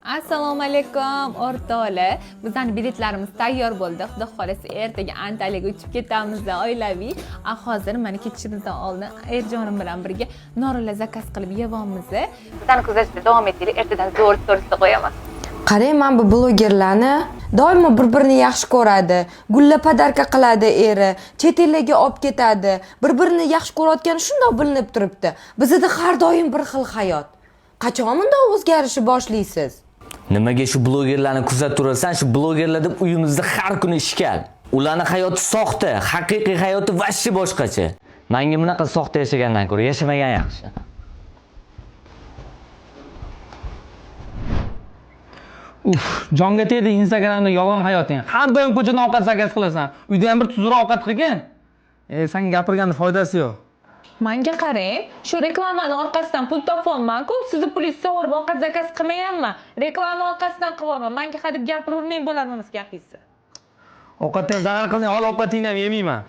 Assalomu alaykum o'rtoqlar. Bizning biletlarimiz tayyor bo'ldi. Xudo xolasa ertaga Antaliyaga uchib ketamiz oilaviy. Hozir mana ketishimizdan oldin Erjonim bilan birga norilla zakaz qilib yeyapmiz. Bizani kuzatishda davom etinglar. Ertadan zo'r storisda qo'yaman. Qarang, men bu blogerlarni doimo bir-birini yaxshi ko'radi. Gulla podarka qiladi eri, chet ellarga olib ketadi. Bir-birini yaxshi ko'rayotgani shundoq bilinib turibdi. Bizda har doim bir xil hayot. Qachon bunday o'zgarishni boshlaysiz? Nimaga shu blogerlarni kuzatib turasan? Shu blogerlar deb uyimizda har kuni ishkal. Ularning hayoti soxta, haqiqiy hayoti vashshi boshqacha. Menga bunaqa soxta yashagandan ko'ra yashamagan yaxshi. Jonga tegdi Instagramda yolg'on hayoting. Har doim ko'chada ovqat zakaz qilasan. Uyda ham bir tuzukroq ovqat qilgin. Sen gapirganda foydasi yo'q. Menga qarang, shu reklamaning orqasidan pul topolman-ku, sizni pulingizni sovurib ovqat zakaz qilmayapman. Reklama orqasidan qilyapman. Menga hadeb gapiravermang bo'ladimi gapingizni? Ovqatdan zarar qilmay, hol ovqatingni ham yemayman.